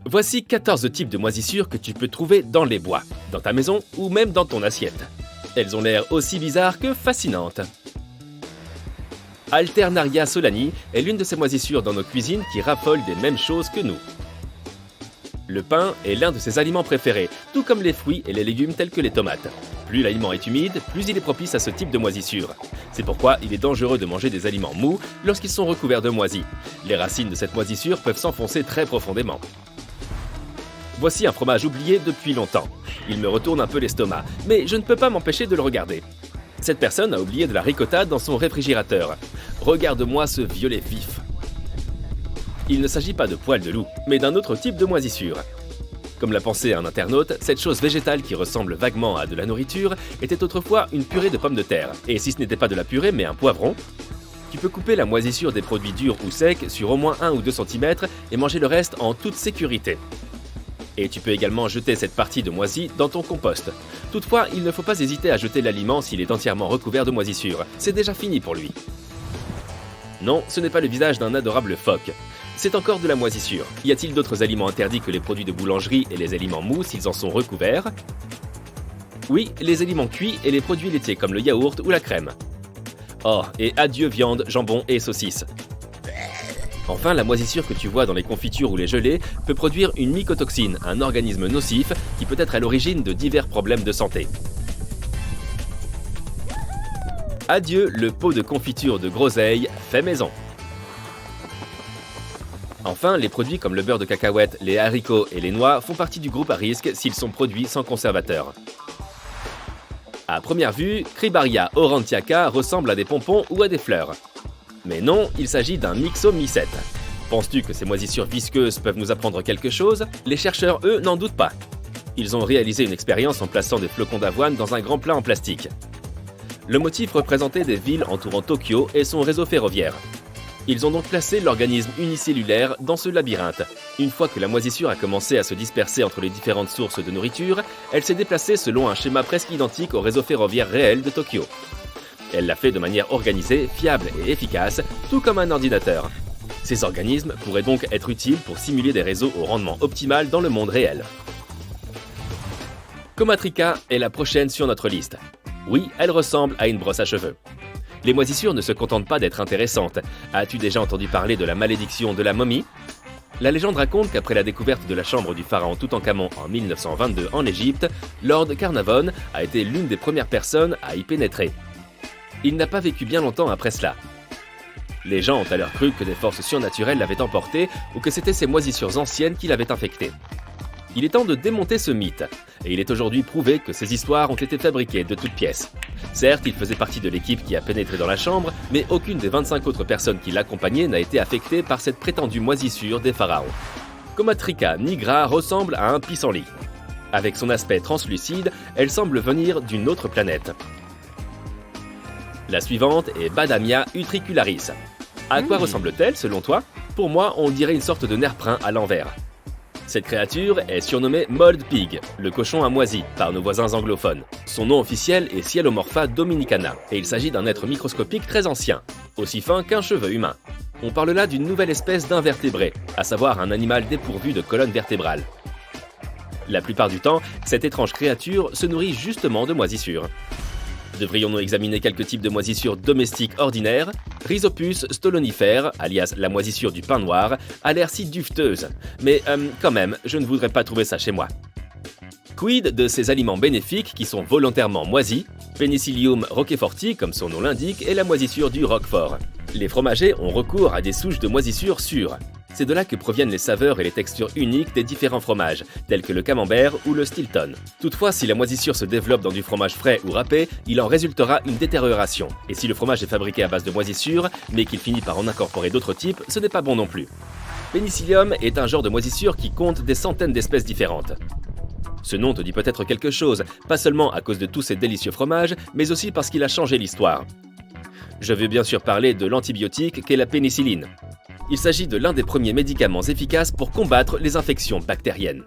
Voici 14 types de moisissures que tu peux trouver dans les bois, dans ta maison ou même dans ton assiette. Elles ont l'air aussi bizarres que fascinantes. Alternaria solani est l'une de ces moisissures dans nos cuisines qui raffolent des mêmes choses que nous. Le pain est l'un de ses aliments préférés, tout comme les fruits et les légumes tels que les tomates. Plus l'aliment est humide, plus il est propice à ce type de moisissure. C'est pourquoi il est dangereux de manger des aliments mous lorsqu'ils sont recouverts de moisis. Les racines de cette moisissure peuvent s'enfoncer très profondément. Voici un fromage oublié depuis longtemps. Il me retourne un peu l'estomac, mais je ne peux pas m'empêcher de le regarder. Cette personne a oublié de la ricotta dans son réfrigérateur. Regarde-moi ce violet vif. Il ne s'agit pas de poils de loup, mais d'un autre type de moisissure. Comme l'a pensé un internaute, cette chose végétale qui ressemble vaguement à de la nourriture était autrefois une purée de pommes de terre. Et si ce n'était pas de la purée mais un poivron, tu peux couper la moisissure des produits durs ou secs sur au moins 1 ou 2 cm et manger le reste en toute sécurité. Et tu peux également jeter cette partie de moisi dans ton compost. Toutefois, il ne faut pas hésiter à jeter l'aliment s'il est entièrement recouvert de moisissure. C'est déjà fini pour lui. Non, ce n'est pas le visage d'un adorable phoque. C'est encore de la moisissure. Y a-t-il d'autres aliments interdits que les produits de boulangerie et les aliments mous s'ils en sont recouverts? Oui, les aliments cuits et les produits laitiers comme le yaourt ou la crème. Oh, et adieu viande, jambon et saucisses. Enfin, la moisissure que tu vois dans les confitures ou les gelées peut produire une mycotoxine, un organisme nocif qui peut être à l'origine de divers problèmes de santé. Adieu le pot de confiture de groseille fait maison. Enfin, les produits comme le beurre de cacahuète, les haricots et les noix font partie du groupe à risque s'ils sont produits sans conservateur. À première vue, Cribaria aurantiaca ressemble à des pompons ou à des fleurs. Mais non, il s'agit d'un myxomycète. Penses-tu que ces moisissures visqueuses peuvent nous apprendre quelque chose? Les chercheurs, eux, n'en doutent pas. Ils ont réalisé une expérience en plaçant des flocons d'avoine dans un grand plat en plastique. Le motif représentait des villes entourant Tokyo et son réseau ferroviaire. Ils ont donc placé l'organisme unicellulaire dans ce labyrinthe. Une fois que la moisissure a commencé à se disperser entre les différentes sources de nourriture, elle s'est déplacée selon un schéma presque identique au réseau ferroviaire réel de Tokyo. Elle l'a fait de manière organisée, fiable et efficace, tout comme un ordinateur. Ces organismes pourraient donc être utiles pour simuler des réseaux au rendement optimal dans le monde réel. Comatrica est la prochaine sur notre liste. Oui, elle ressemble à une brosse à cheveux. Les moisissures ne se contentent pas d'être intéressantes. As-tu déjà entendu parler de la malédiction de la momie? La légende raconte qu'après la découverte de la chambre du pharaon Toutankhamon en 1922 en Égypte, Lord Carnarvon a été l'une des premières personnes à y pénétrer. Il n'a pas vécu bien longtemps après cela. Les gens ont alors cru que des forces surnaturelles l'avaient emporté ou que c'étaient ces moisissures anciennes qui l'avaient infecté. Il est temps de démonter ce mythe, et il est aujourd'hui prouvé que ces histoires ont été fabriquées de toutes pièces. Certes, il faisait partie de l'équipe qui a pénétré dans la chambre, mais aucune des 25 autres personnes qui l'accompagnaient n'a été affectée par cette prétendue moisissure des pharaons. Comatrica nigra ressemble à un pissenlit. Avec son aspect translucide, elle semble venir d'une autre planète. La suivante est Badamia utricularis. À quoi ressemble-t-elle selon toi? Pour moi, on dirait une sorte de nerf-prin à l'envers. Cette créature est surnommée Mold Pig, le cochon à moisi, par nos voisins anglophones. Son nom officiel est Sialomorpha dominicana, et il s'agit d'un être microscopique très ancien, aussi fin qu'un cheveu humain. On parle là d'une nouvelle espèce d'invertébré, à savoir un animal dépourvu de colonne vertébrale. La plupart du temps, cette étrange créature se nourrit justement de moisissures. Devrions-nous examiner quelques types de moisissures domestiques ordinaires? Rhizopus stolonifère, alias la moisissure du pain noir, a l'air si dufteuse. Mais quand même, je ne voudrais pas trouver ça chez moi. Quid de ces aliments bénéfiques qui sont volontairement moisis? Penicillium roqueforti, comme son nom l'indique, est la moisissure du roquefort. Les fromagers ont recours à des souches de moisissure sûres. C'est de là que proviennent les saveurs et les textures uniques des différents fromages, tels que le camembert ou le Stilton. Toutefois, si la moisissure se développe dans du fromage frais ou râpé, il en résultera une détérioration. Et si le fromage est fabriqué à base de moisissure, mais qu'il finit par en incorporer d'autres types, ce n'est pas bon non plus. Penicillium est un genre de moisissure qui compte des centaines d'espèces différentes. Ce nom te dit peut-être quelque chose, pas seulement à cause de tous ces délicieux fromages, mais aussi parce qu'il a changé l'histoire. Je veux bien sûr parler de l'antibiotique qu'est la pénicilline. Il s'agit de l'un des premiers médicaments efficaces pour combattre les infections bactériennes.